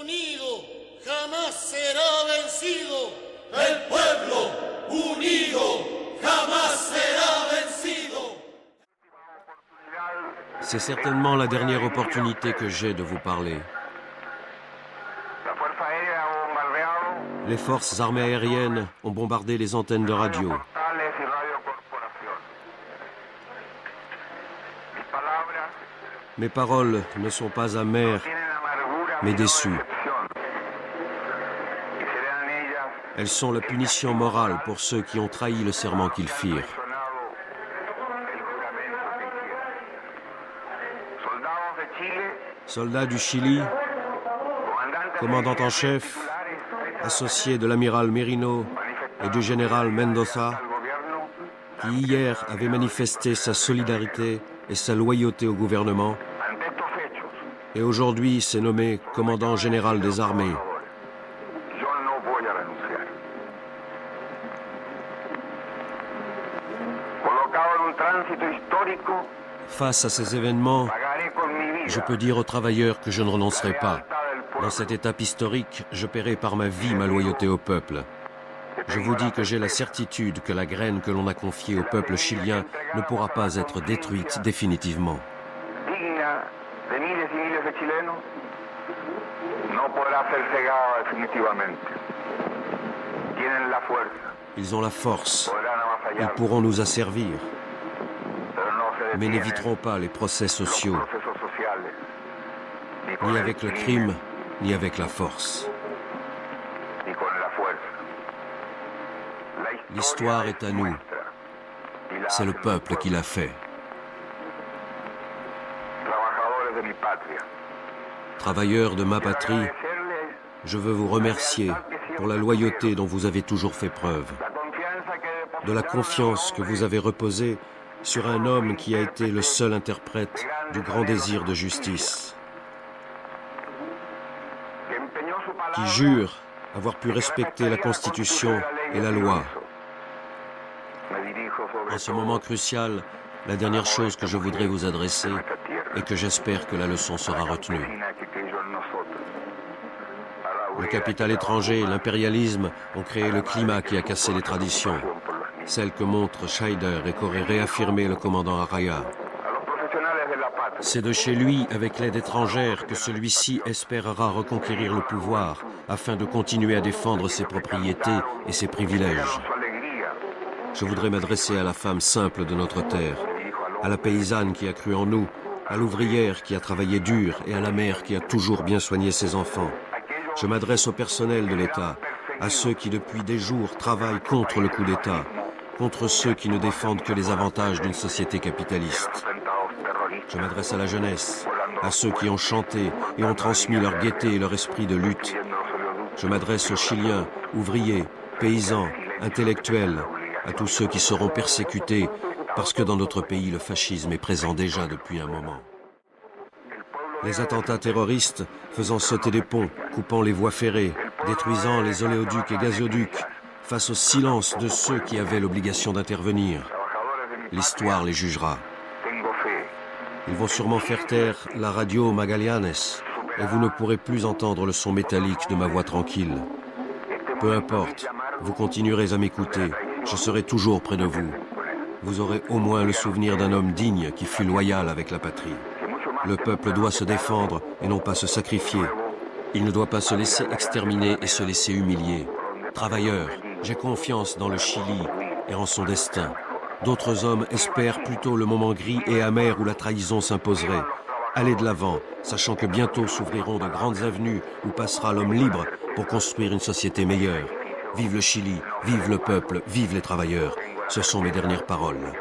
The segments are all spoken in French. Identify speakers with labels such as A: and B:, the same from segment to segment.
A: unido jamás será vencido. El pueblo unido jamás será vencido.
B: C'est certainement la dernière opportunité que j'ai de vous parler. Les forces armées aériennes ont bombardé les antennes de radio. Mes paroles ne sont pas amères, mais déçues. Elles sont la punition morale pour ceux qui ont trahi le serment qu'ils firent. Soldats du Chili, commandant en chef, associé de l'amiral Merino et du général Mendoza, qui hier avait manifesté sa solidarité et sa loyauté au gouvernement, et aujourd'hui s'est nommé commandant général des armées. Face à ces événements, je peux dire aux travailleurs que je ne renoncerai pas. Dans cette étape historique, je paierai par ma vie ma loyauté au peuple. Je vous dis que j'ai la certitude que la graine que l'on a confiée au peuple chilien ne pourra pas être détruite définitivement. Ils ont la force, ils pourront nous asservir, mais n'éviteront pas les procès sociaux, ni avec le crime, ni avec la force. L'histoire est à nous. C'est le peuple qui l'a fait. Travailleurs de ma patrie, je veux vous remercier pour la loyauté dont vous avez toujours fait preuve, de la confiance que vous avez reposée sur un homme qui a été le seul interprète du grand désir de justice, qui jure avoir pu respecter la Constitution et la loi. En ce moment crucial, la dernière chose que je voudrais vous adresser est que j'espère que la leçon sera retenue. Le capital étranger et l'impérialisme ont créé le climat qui a cassé les traditions, celles que montrent Scheider et qu'aurait réaffirmé le commandant Araya. C'est de chez lui, avec l'aide étrangère, que celui-ci espérera reconquérir le pouvoir afin de continuer à défendre ses propriétés et ses privilèges. Je voudrais m'adresser à la femme simple de notre terre, à la paysanne qui a cru en nous, à l'ouvrière qui a travaillé dur et à la mère qui a toujours bien soigné ses enfants. Je m'adresse au personnel de l'État, à ceux qui depuis des jours travaillent contre le coup d'État, contre ceux qui ne défendent que les avantages d'une société capitaliste. Je m'adresse à la jeunesse, à ceux qui ont chanté et ont transmis leur gaieté et leur esprit de lutte. Je m'adresse aux Chiliens, ouvriers, paysans, intellectuels, à tous ceux qui seront persécutés parce que dans notre pays le fascisme est présent déjà depuis un moment. Les attentats terroristes faisant sauter des ponts, coupant les voies ferrées, détruisant les oléoducs et gazoducs, face au silence de ceux qui avaient l'obligation d'intervenir. L'histoire les jugera. Ils vont sûrement faire taire la radio Magallanes et vous ne pourrez plus entendre le son métallique de ma voix tranquille. Peu importe, vous continuerez à m'écouter, je serai toujours près de vous. Vous aurez au moins le souvenir d'un homme digne qui fut loyal avec la patrie. Le peuple doit se défendre et non pas se sacrifier. Il ne doit pas se laisser exterminer et se laisser humilier. Travailleurs, j'ai confiance dans le Chili et en son destin. D'autres hommes espèrent plutôt le moment gris et amer où la trahison s'imposerait. Allez de l'avant, sachant que bientôt s'ouvriront de grandes avenues où passera l'homme libre pour construire une société meilleure. Vive le Chili, vive le peuple, vive les travailleurs. Ce sont mes dernières paroles.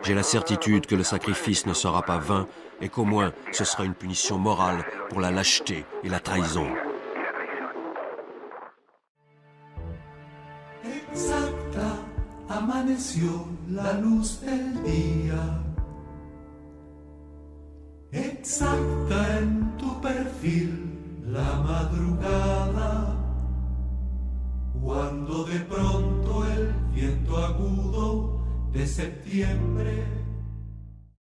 B: J'ai la certitude que le sacrifice ne sera pas vain et qu'au moins ce sera une punition morale pour la lâcheté et la trahison.
C: Exacta, amaneció la luz del día. Exacta en tu perfil la madrugada. Cuando de pronto el viento agudo de septiembre